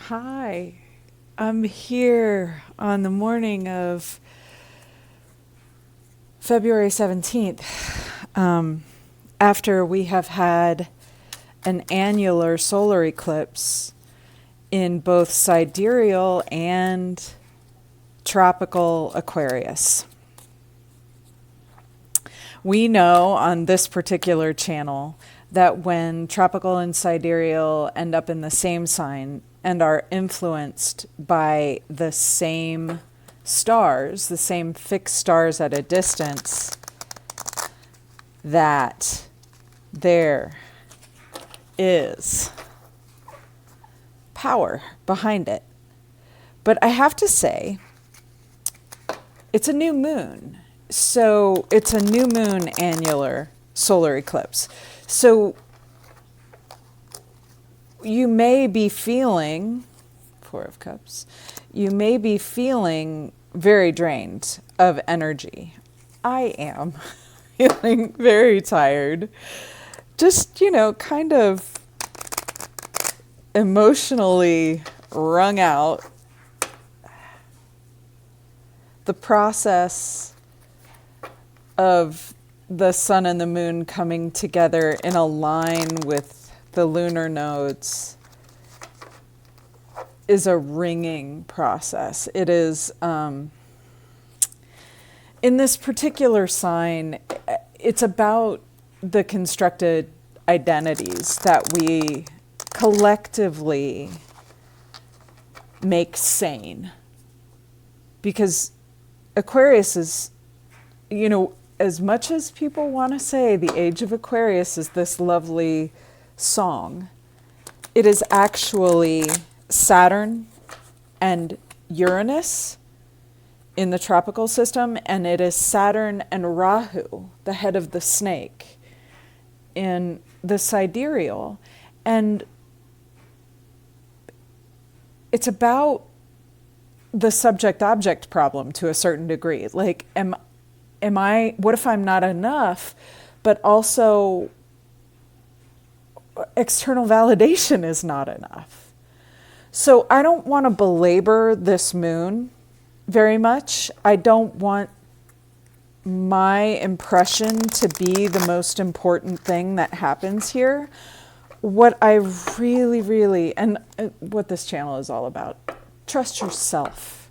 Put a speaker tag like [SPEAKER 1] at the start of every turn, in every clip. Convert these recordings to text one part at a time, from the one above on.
[SPEAKER 1] Hi, I'm here on the morning of February 17th, after we have had an annular solar eclipse in both sidereal and tropical Aquarius. We know on this particular channel that when tropical and sidereal end up in the same sign and are influenced by the same stars, the same fixed stars at a distance, that there is power behind it. But I have to say, it's a new moon. So it's a new moon annular solar eclipse. So you may be feeling, Four of Cups, you may be feeling very drained of energy. I am feeling very tired. Just, kind of emotionally wrung out. The process of the sun and the moon coming together in a line with the lunar nodes is a ringing process. It is, in this particular sign, it's about the constructed identities that we collectively make sane. Because Aquarius is, as much as people want to say the age of Aquarius is this lovely song, it is actually Saturn and Uranus in the tropical system, and it is Saturn and Rahu, the head of the snake, in the sidereal. And it's about the subject-object problem to a certain degree. Like, what if I'm not enough? But also, external validation is not enough. So I don't want to belabor this moon very much. I don't want my impression to be the most important thing that happens here. What I really, really, and what this channel is all about, trust yourself,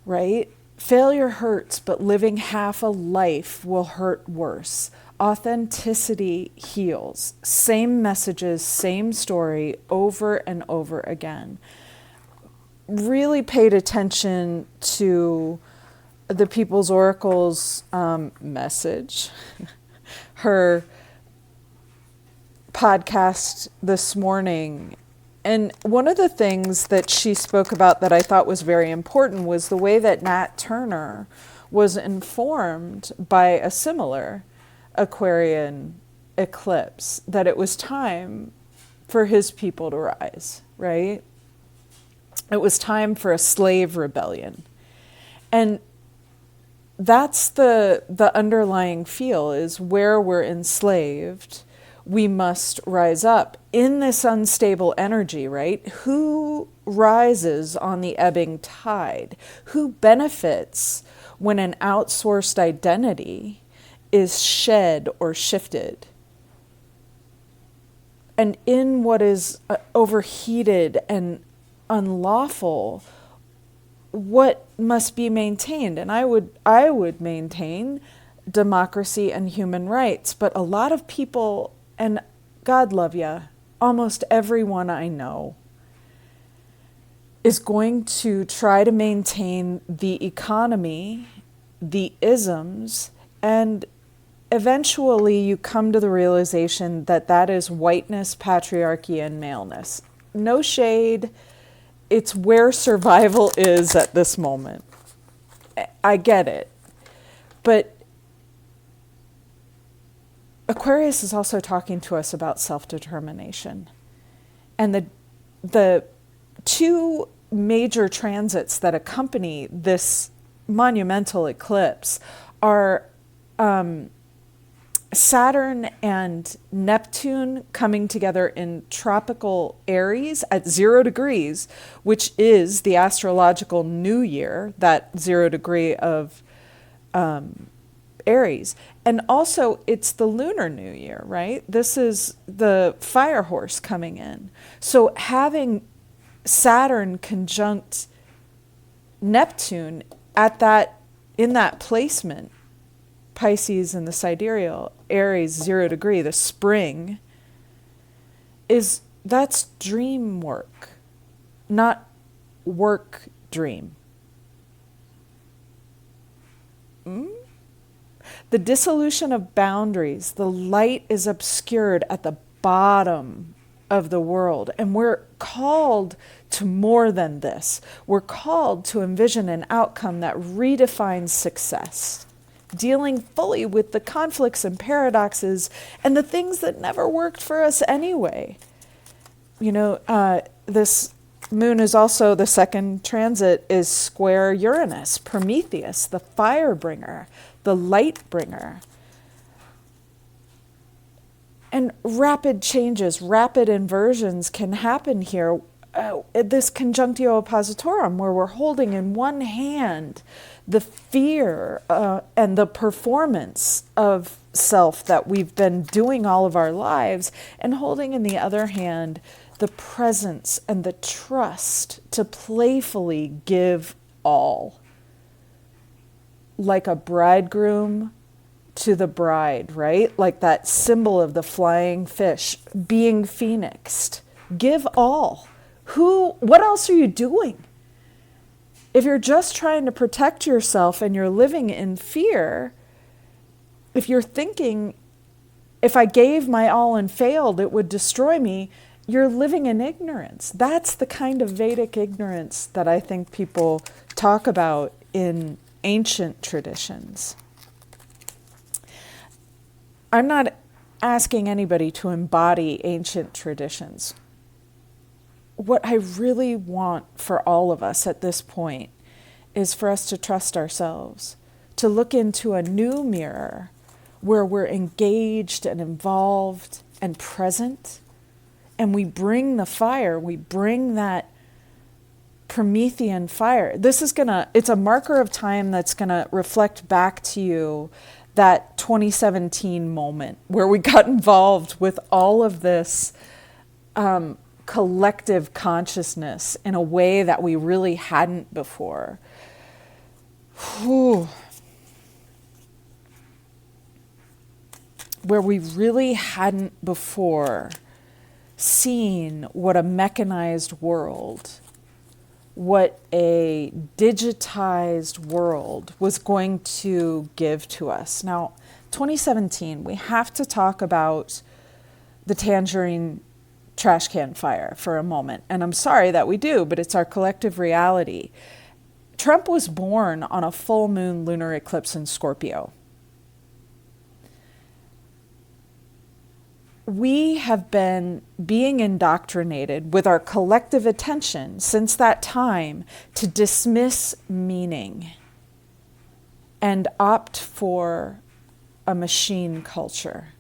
[SPEAKER 1] right? Failure hurts, but living half a life will hurt worse. Authenticity heals. Same messages, same story, over and over again. Really paid attention to the People's Oracle's message, her podcast this morning. And one of the things that she spoke about that I thought was very important was the way that Nat Turner was informed by a similar Aquarian eclipse, that it was time for his people to rise, right? It was time for a slave rebellion. And that's the underlying feel, is where we're enslaved, we must rise up in this unstable energy, right? Who rises on the ebbing tide? Who benefits when an outsourced identity is shed or shifted? And in what is overheated and unlawful, what must be maintained? And I would maintain democracy and human rights, but a lot of people, and God love ya, almost everyone I know is going to try to maintain the economy, the isms, and eventually you come to the realization that that is whiteness, patriarchy, and maleness. No shade. It's where survival is at this moment. I get it. But Aquarius is also talking to us about self-determination. And the two major transits that accompany this monumental eclipse are Saturn and Neptune coming together in tropical Aries at 0 degrees, which is the astrological new year, that 0 degree of Aries. And also, it's the lunar new year, right? This is the fire horse coming in. So having Saturn conjunct Neptune in that placement, Pisces and the sidereal, Aries 0 degree, the spring, that's dream work, not work dream. The dissolution of boundaries, the light is obscured at the bottom of the world, and we're called to more than this. We're called to envision an outcome that redefines success, dealing fully with the conflicts and paradoxes and the things that never worked for us anyway. This moon is also, the second transit is square Uranus, Prometheus, the fire bringer, the light bringer. And rapid changes, rapid inversions can happen here. This conjunctio oppositorum, where we're holding in one hand the fear and the performance of self that we've been doing all of our lives, and holding in the other hand the presence and the trust to playfully give all. Like a bridegroom to the bride, right? Like that symbol of the flying fish being phoenixed. Give all. What else are you doing? If you're just trying to protect yourself and you're living in fear, if you're thinking, if I gave my all and failed, it would destroy me, you're living in ignorance. That's the kind of Vedic ignorance that I think people talk about in ancient traditions. I'm not asking anybody to embody ancient traditions. What I really want for all of us at this point is for us to trust ourselves, to look into a new mirror where we're engaged and involved and present, and we bring the fire, we bring that Promethean fire. It's a marker of time that's gonna reflect back to you that 2017 moment where we got involved with all of this collective consciousness in a way that we really hadn't before. Whew. Where we really hadn't before seen what a mechanized world, what a digitized world was going to give to us. Now, 2017, we have to talk about the Tangerine trash can fire for a moment. And I'm sorry that we do, but it's our collective reality. Trump was born on a full moon lunar eclipse in Scorpio. We have been being indoctrinated with our collective attention since that time to dismiss meaning and opt for a machine culture.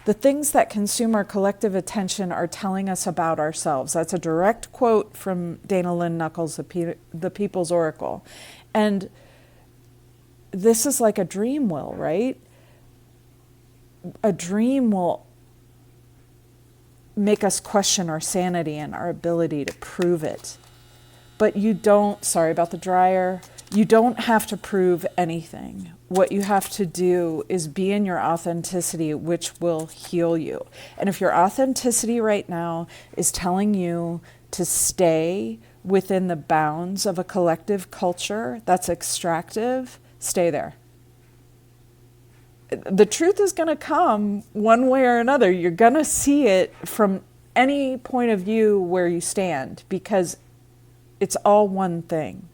[SPEAKER 1] The things that consume our collective attention are telling us about ourselves. That's a direct quote from Dana Lynn Knuckles, the People's Oracle. And this is like a dream will, right? A dream will make us question our sanity and our ability to prove it. But you don't, sorry about the dryer, you don't have to prove anything. What you have to do is be in your authenticity, which will heal you. And if your authenticity right now is telling you to stay within the bounds of a collective culture that's extractive, stay there. The truth is going to come one way or another. You're going to see it from any point of view where you stand, because it's all one thing,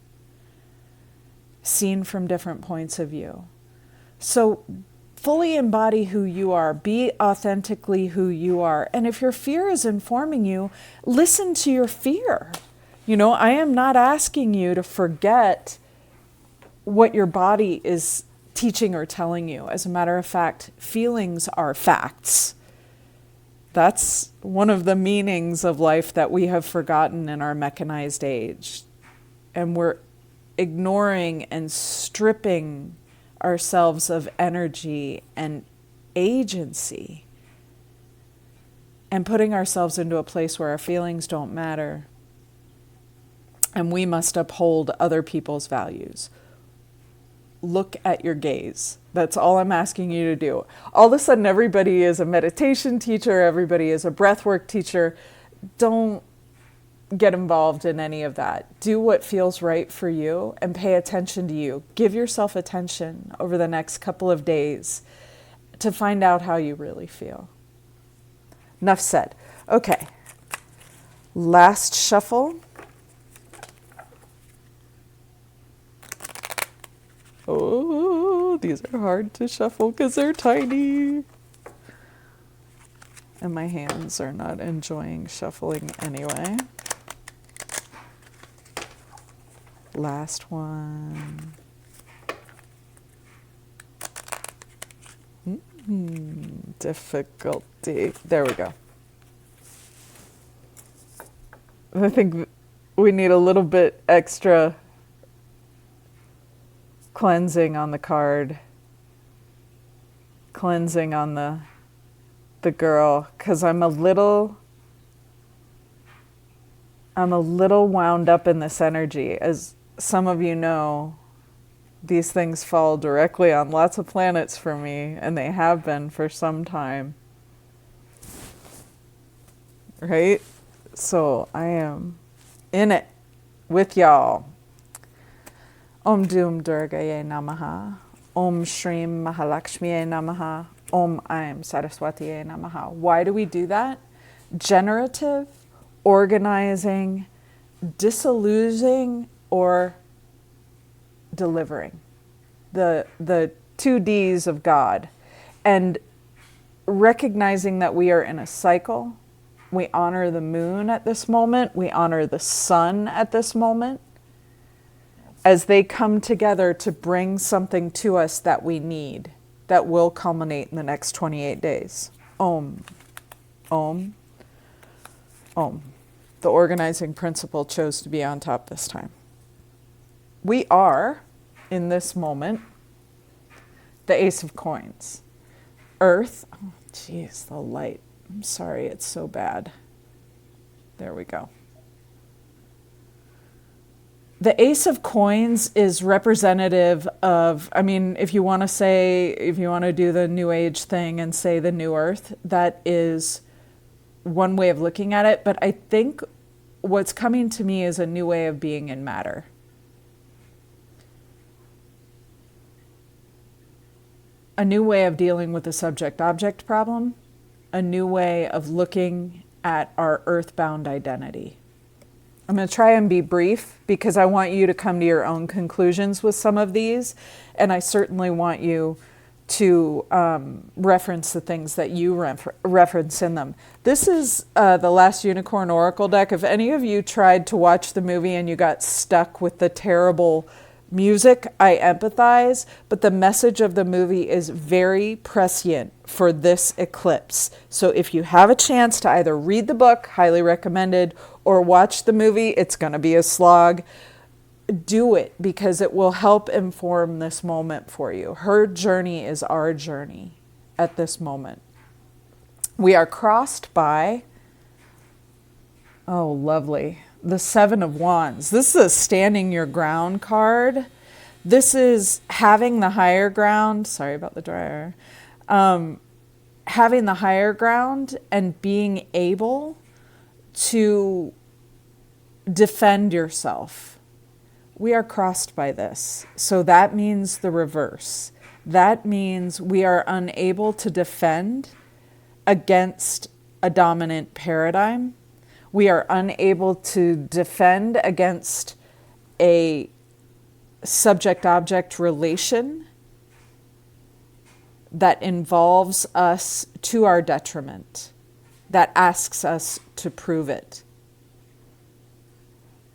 [SPEAKER 1] seen from different points of view. So fully embody who you are. Be authentically who you are. And if your fear is informing you, listen to your fear. I am not asking you to forget what your body is teaching or telling you. As a matter of fact, feelings are facts. That's one of the meanings of life that we have forgotten in our mechanized age. And we're ignoring and stripping ourselves of energy and agency and putting ourselves into a place where our feelings don't matter and we must uphold other people's values. Look at your gaze. That's all I'm asking you to do. All of a sudden, everybody is a meditation teacher. Everybody is a breathwork teacher. Don't get involved in any of that. Do what feels right for you and pay attention to you. Give yourself attention over the next couple of days to find out how you really feel. Enough said. Okay. Last shuffle. Oh, these are hard to shuffle because they're tiny. And my hands are not enjoying shuffling anyway. Last one. Difficulty. There we go. I think we need a little bit extra cleansing on the card, cleansing on the girl, because I'm a little wound up in this energy. As some of you know, these things fall directly on lots of planets for me, and they have been for some time. Right? So I am in it with y'all. Om Doom Durgaye Namaha. Om Shrim Mahalakshmiye Namaha. Om Aim Saraswatiye Namaha. Why do we do that? Generative, organizing, disillusioning, or delivering. The 2 Ds of God. And recognizing that we are in a cycle. We honor the moon at this moment. We honor the sun at this moment, as they come together to bring something to us that we need, that will culminate in the next 28 days. Om, Om, Om. The organizing principle chose to be on top this time. We are, in this moment, the Ace of Coins. Earth, oh geez, the light. I'm sorry, it's so bad. There we go. The Ace of Coins is representative of, I mean, if you want to do the New Age thing and say the New Earth, that is one way of looking at it. But I think what's coming to me is a new way of being in matter. A new way of dealing with the subject-object problem. A new way of looking at our earthbound identity. I'm going to try and be brief because I want you to come to your own conclusions with some of these. And I certainly want you to reference the things that you reference in them. This is the Last Unicorn Oracle deck. If any of you tried to watch the movie and you got stuck with the terrible music, I empathize. But the message of the movie is very prescient for this eclipse. So if you have a chance to either read the book, highly recommended, or watch the movie, it's going to be a slog. Do it because it will help inform this moment for you. Her journey is our journey at this moment. We are crossed by, oh, lovely, the Seven of Wands. This is a standing your ground card. This is having the higher ground. Sorry about the dryer. Having the higher ground and being able to defend yourself. We are crossed by this. So that means the reverse. That means we are unable to defend against a dominant paradigm. We are unable to defend against a subject-object relation that involves us to our detriment, that asks us to prove it,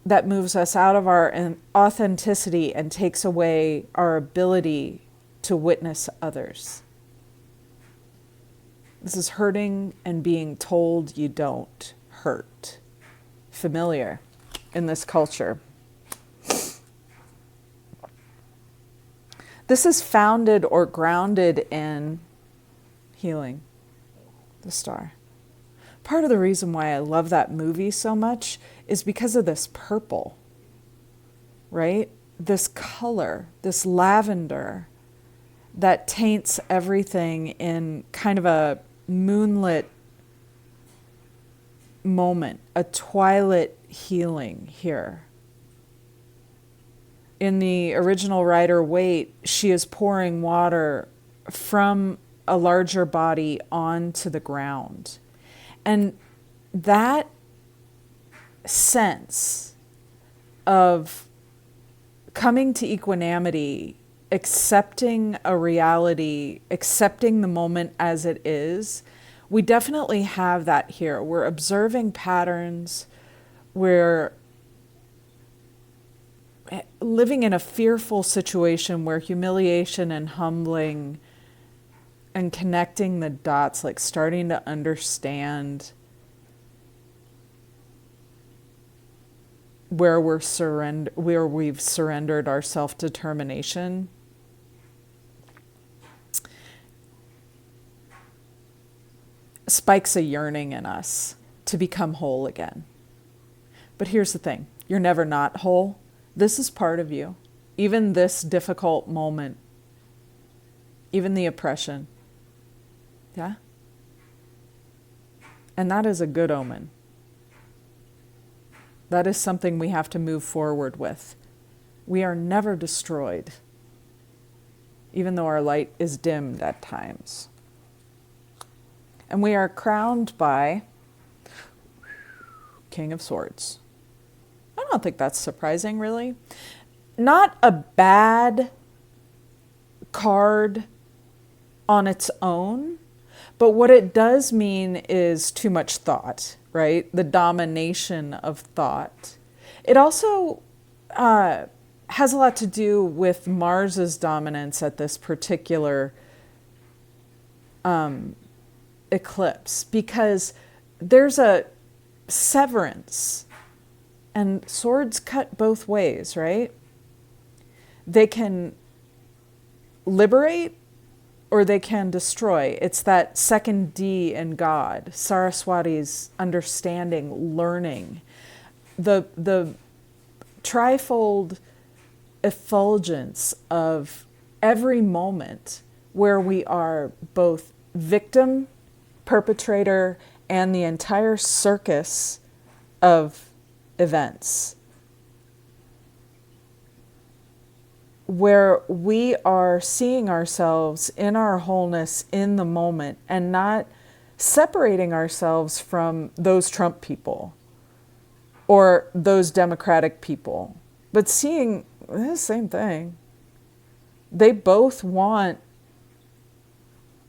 [SPEAKER 1] that moves us out of our authenticity and takes away our ability to witness others. This is hurting and being told you don't hurt. Familiar in this culture. This is founded or grounded in healing, the star. Part of the reason why I love that movie so much is because of this purple, right? This color, this lavender that taints everything in kind of a moonlit moment, a twilight healing here. In the original Rider-Waite, she is pouring water from a larger body onto the ground. And that sense of coming to equanimity, accepting a reality, accepting the moment as it is, we definitely have that here. We're observing patterns. We're living in a fearful situation where humiliation and humbling and connecting the dots, like starting to understand where we've surrendered our self-determination. Spikes a yearning in us to become whole again. But here's the thing, you're never not whole. This is part of you. Even this difficult moment, even the oppression. Yeah? And that is a good omen. That is something we have to move forward with. We are never destroyed, even though our light is dimmed at times. And we are crowned by King of Swords. I don't think that's surprising, really. Not a bad card on its own, but what it does mean is too much thought, right? The domination of thought. It also has a lot to do with Mars's dominance at this particular eclipse, because there's a severance, and swords cut both ways, right? They can liberate or they can destroy. It's that second D in God, Saraswati's understanding, learning. The trifold effulgence of every moment where we are both victim, perpetrator, and the entire circus of events, where we are seeing ourselves in our wholeness in the moment and not separating ourselves from those Trump people or those Democratic people, but seeing the same thing. They both want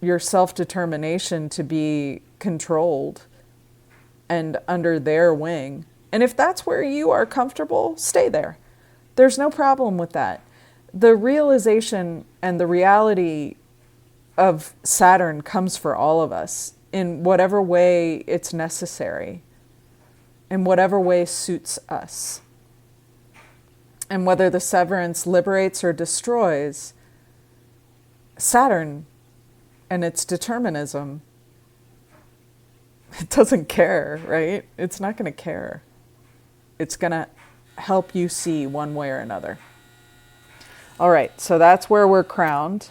[SPEAKER 1] your self-determination to be controlled and under their wing. And if that's where you are comfortable, stay there. There's no problem with that. The realization and the reality of Saturn comes for all of us in whatever way it's necessary, in whatever way suits us. And whether the severance liberates or destroys, Saturn and its determinism, it doesn't care, right? It's not going to care. It's going to help you see one way or another. All right, so that's where we're crowned.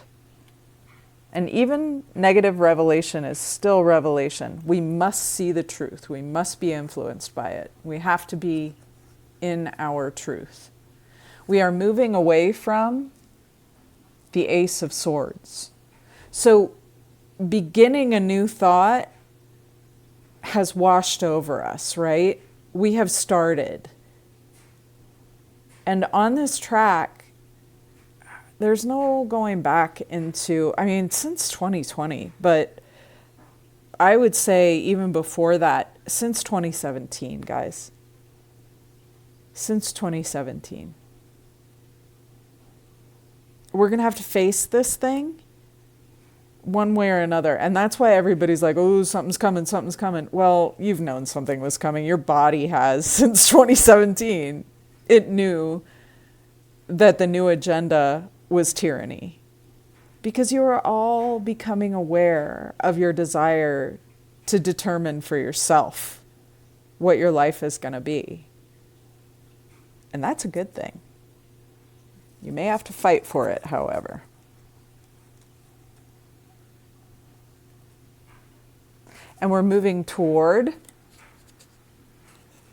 [SPEAKER 1] And even negative revelation is still revelation. We must see the truth. We must be influenced by it. We have to be in our truth. We are moving away from the Ace of Swords. So beginning a new thought has washed over us, right? We have started. And on this track, there's no going back into, since 2020, but I would say even before that, since 2017, guys. Since 2017. we're going to have to face this thing one way or another. And that's why everybody's like, oh, something's coming, something's coming. Well, you've known something was coming. Your body has since 2017. It knew that the new agenda was tyranny, because you are all becoming aware of your desire to determine for yourself what your life is going to be. And that's a good thing. You may have to fight for it, however. And we're moving toward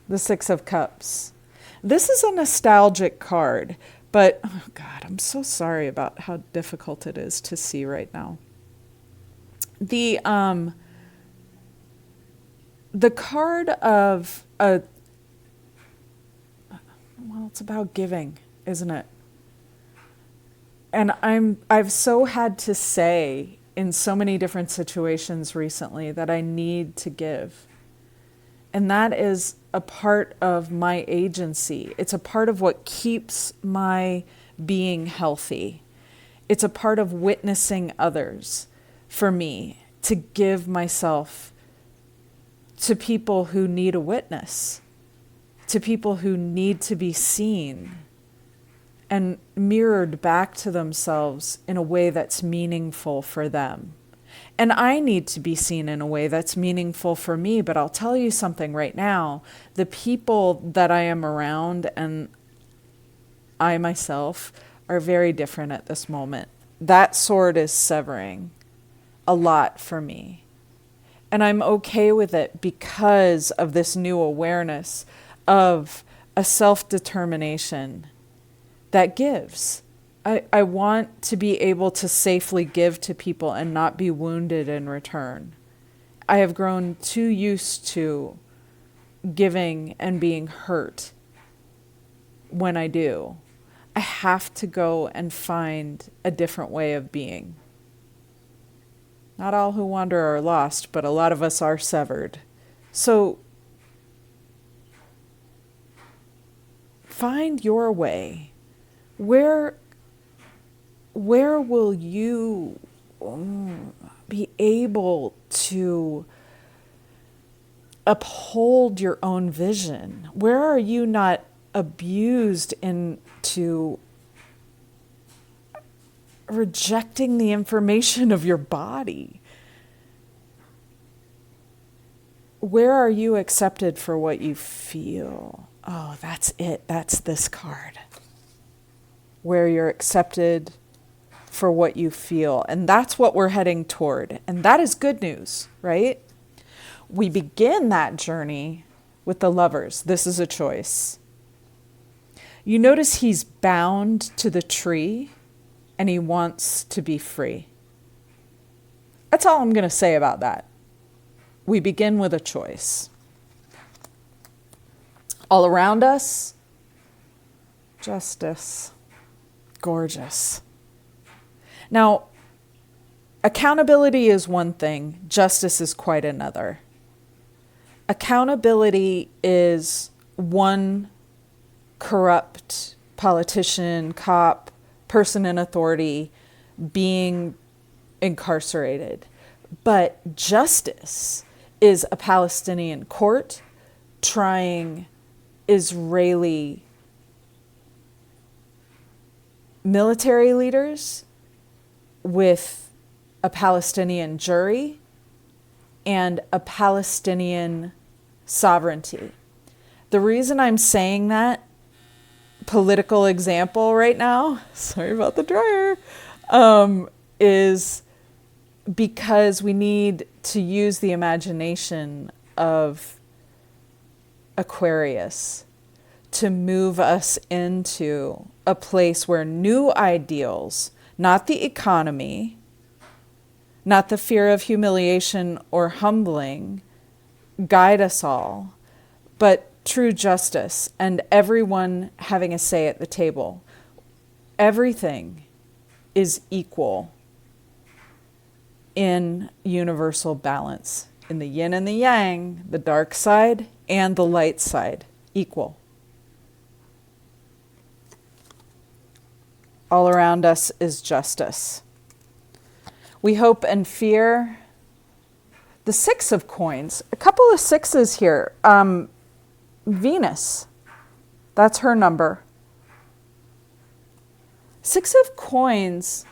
[SPEAKER 1] the Six of Cups. This is a nostalgic card, but, oh God, I'm so sorry about how difficult it is to see right now. The card of well, it's about giving, isn't it? And I've so had to say in so many different situations recently that I need to give. And that is a part of my agency. It's a part of what keeps my being healthy. It's a part of witnessing others for me, to give myself to people who need a witness, to people who need to be seen and mirrored back to themselves in a way that's meaningful for them. And I need to be seen in a way that's meaningful for me. But I'll tell you something right now. The people that I am around and I myself are very different at this moment. That sword is severing a lot for me. And I'm okay with it because of this new awareness of a self-determination that gives. I want to be able to safely give to people and not be wounded in return. I have grown too used to giving and being hurt when I do. I have to go and find a different way of being. Not all who wander are lost, but a lot of us are severed. So find your way. Where will you be able to uphold your own vision? Where are you not abused into rejecting the information of your body? Where are you accepted for what you feel? Oh, that's it. That's this card. Where you're accepted for what you feel. And that's what we're heading toward. And that is good news, right? We begin that journey with the Lovers. This is a choice. You notice he's bound to the tree and he wants to be free. That's all I'm going to say about that. We begin with a choice. All around us, justice. Gorgeous. Now, accountability is one thing, justice is quite another. Accountability is one corrupt politician, cop, person in authority being incarcerated. But justice is a Palestinian court trying Israeli military leaders with a Palestinian jury and a Palestinian sovereignty. The reason I'm saying that political example right now, sorry about the dryer, is because we need to use the imagination of Aquarius to move us into a place where new ideals, not the economy, not the fear of humiliation or humbling, guide us all, but true justice and everyone having a say at the table. Everything is equal in universal balance. In the yin and the yang, the dark side and the light side, equal. all around us is justice. We hope and fear. The 6 of coins, a couple of 6s here. Venus, that's her number. 6 of coins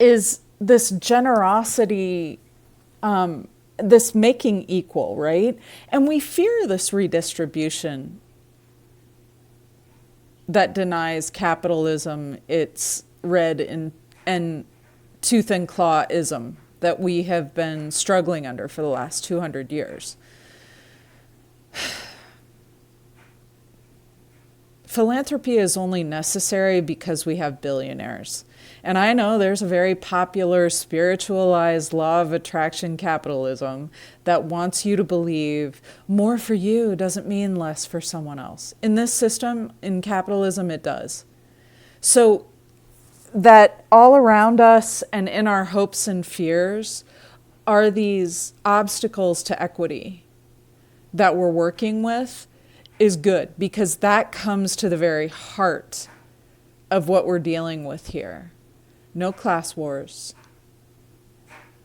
[SPEAKER 1] is this generosity, this making equal, right? And we fear this redistribution that denies capitalism its red and tooth and claw-ism that we have been struggling under for the last 200 years. Philanthropy is only necessary because we have billionaires. And I know there's a very popular spiritualized law of attraction capitalism that wants you to believe more for you doesn't mean less for someone else. In this system, in capitalism, it does. So that all around us and in our hopes and fears are these obstacles to equity that we're working with is good, because that comes to the very heart of what we're dealing with here. No class wars,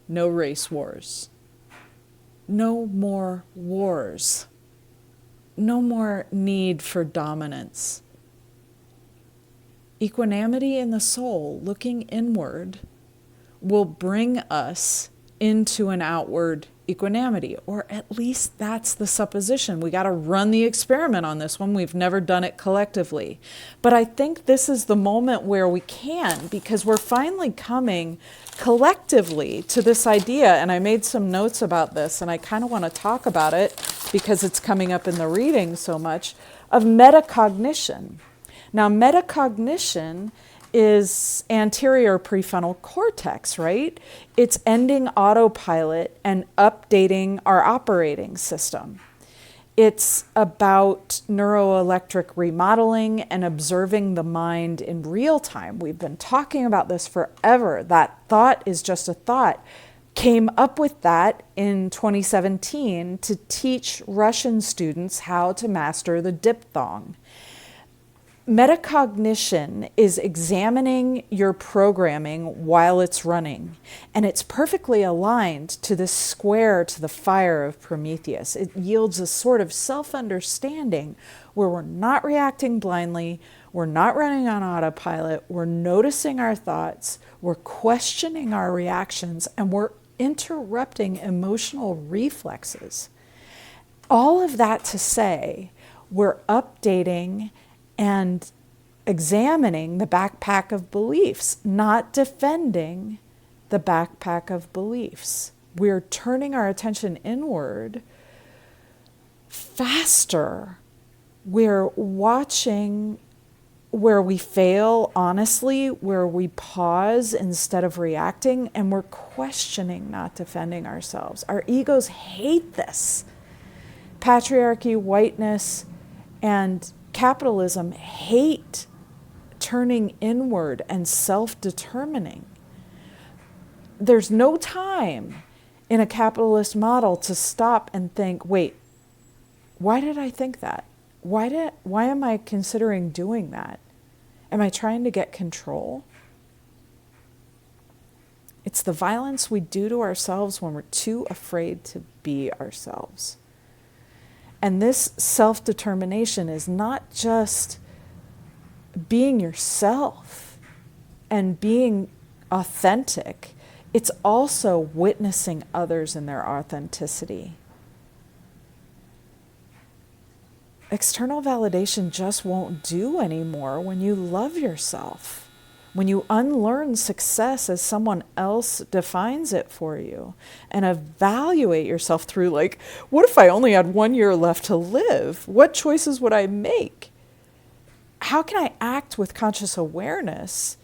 [SPEAKER 1] no race wars, no more wars, no more need for dominance. Equanimity in the soul, looking inward, will bring us into an outward equanimity, or at least that's the supposition. We got to run the experiment on this one. We've never done it collectively. But I think this is the moment where we can, because we're finally coming collectively to this idea, and I made some notes about this, and I kind of want to talk about it because it's coming up in the reading so much, of metacognition. Now, metacognition is anterior prefrontal cortex, right? It's ending autopilot and updating our operating system. It's about neuroelectric remodeling and observing the mind in real time. We've been talking about this forever. That thought is just a thought. Came up with that in 2017 to teach Russian students how to master the diphthong. Metacognition is examining your programming while it's running, and it's perfectly aligned to the square to the fire of Prometheus. It yields a sort of self-understanding where we're not reacting blindly, we're not running on autopilot, we're noticing our thoughts, we're questioning our reactions, and we're interrupting emotional reflexes. All of that to say, we're updating and examining the backpack of beliefs, not defending the backpack of beliefs. We're turning our attention inward faster. We're watching where we fail honestly, where we pause instead of reacting, and we're questioning, not defending ourselves. Our egos hate this. Patriarchy, whiteness, and capitalism hate turning inward and self-determining. There's no time in a capitalist model to stop and think, wait, why did I think that? Why am I considering doing that? Am I trying to get control? It's the violence we do to ourselves when we're too afraid to be ourselves. And this self-determination is not just being yourself and being authentic. It's also witnessing others in their authenticity. External validation just won't do anymore when you love yourself. When you unlearn success as someone else defines it for you and evaluate yourself through, like, what if I only had 1 year left to live? What choices would I make? How can I act with conscious awareness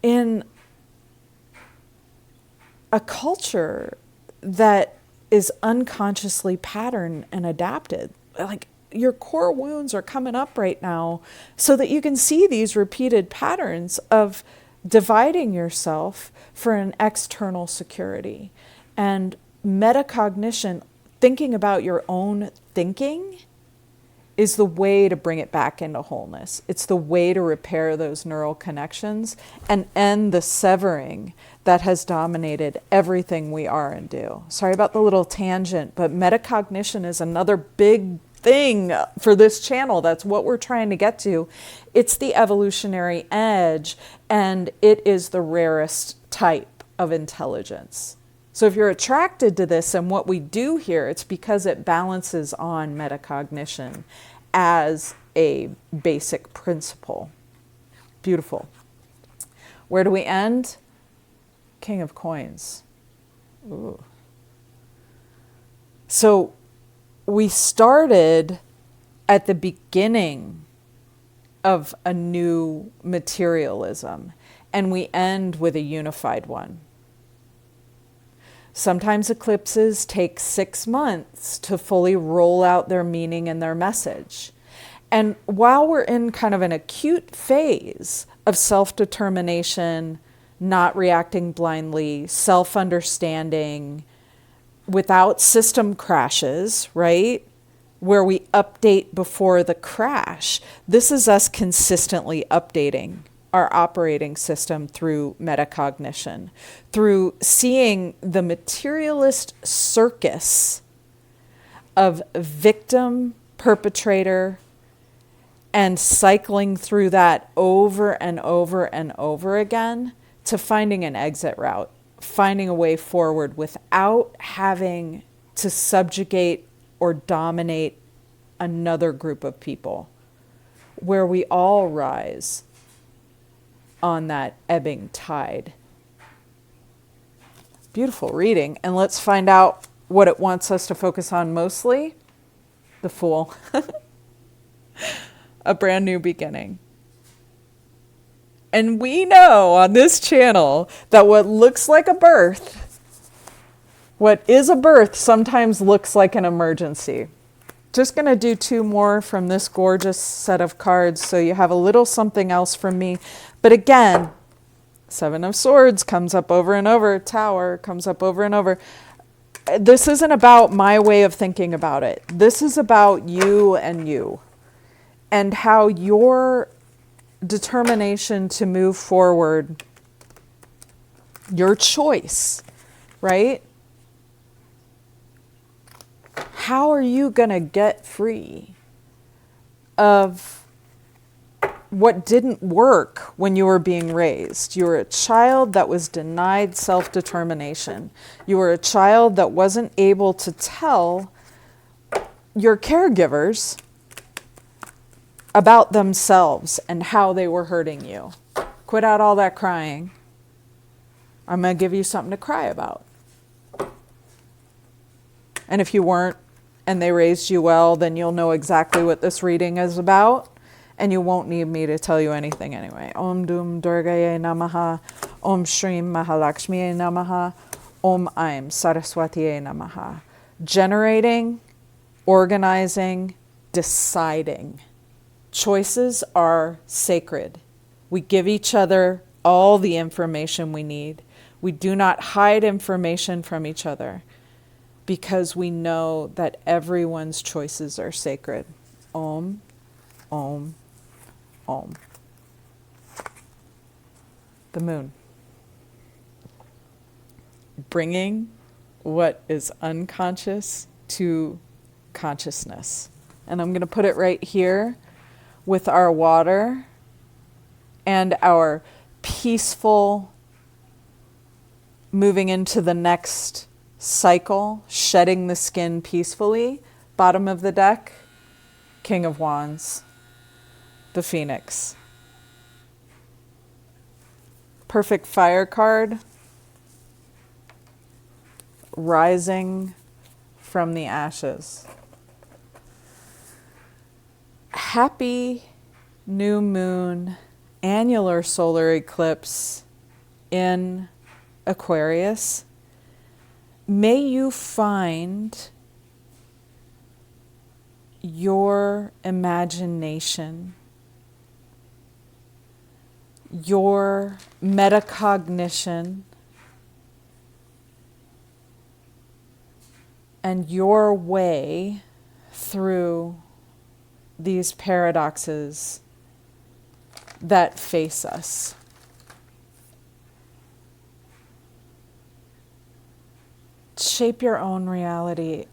[SPEAKER 1] in a culture that is unconsciously patterned and adapted? Like, your core wounds are coming up right now so that you can see these repeated patterns of dividing yourself for an external security. And metacognition, thinking about your own thinking, is the way to bring it back into wholeness. It's the way to repair those neural connections and end the severing that has dominated everything we are and do. Sorry about the little tangent, but metacognition is another big thing for this channel. That's what we're trying to get to. It's the evolutionary edge, and it is the rarest type of intelligence. So if you're attracted to this and what we do here, it's because it balances on metacognition as a basic principle. Beautiful. Where do we end? King of Coins. Ooh. So we started at the beginning of a new materialism, and we end with a unified one. Sometimes eclipses take 6 months to fully roll out their meaning and their message. And while we're in kind of an acute phase of self-determination, not reacting blindly, self-understanding, without system crashes, right? Where we update before the crash. This is us consistently updating our operating system through metacognition, through seeing the materialist circus of victim, perpetrator, and cycling through that over and over and over again to finding an exit route, finding a way forward without having to subjugate or dominate another group of people, where we all rise on that ebbing tide. Beautiful reading. And let's find out what it wants us to focus on mostly. The Fool. A brand new beginning. And we know on this channel that what looks like a birth, what is a birth sometimes looks like an emergency. Just going to do 2 more from this gorgeous set of cards so you have a little something else from me. But again, 7 of Swords comes up over and over. Tower comes up over and over. This isn't about my way of thinking about it. This is about you and how your determination to move forward, your choice, right? How are you going to get free of what didn't work when you were being raised? You were a child that was denied self-determination. You were a child that wasn't able to tell your caregivers about themselves and how they were hurting you. Quit out all that crying. I'm going to give you something to cry about. And if you weren't, and they raised you well, then you'll know exactly what this reading is about, and you won't need me to tell you anything anyway. Om Dum Durgaye Namaha, Om Shrim Mahalakshmiye Namaha, Om Aim Saraswatiye Namaha. Generating, organizing, deciding. Choices are sacred. We give each other all the information we need. We do not hide information from each other, because we know that everyone's choices are sacred. Om, Om, Om. The moon. Bringing what is unconscious to consciousness. And I'm going to put it right here with our water and our peaceful moving into the next cycle, shedding the skin peacefully. Bottom of the deck, King of Wands, the Phoenix. Perfect fire card, rising from the ashes. Happy new moon, annular solar eclipse in Aquarius. May you find your imagination, your metacognition, and your way through these paradoxes that face us. Shape your own reality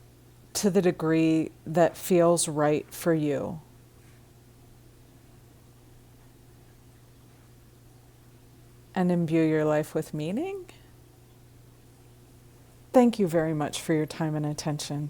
[SPEAKER 1] to the degree that feels right for you. And imbue your life with meaning. Thank you very much for your time and attention.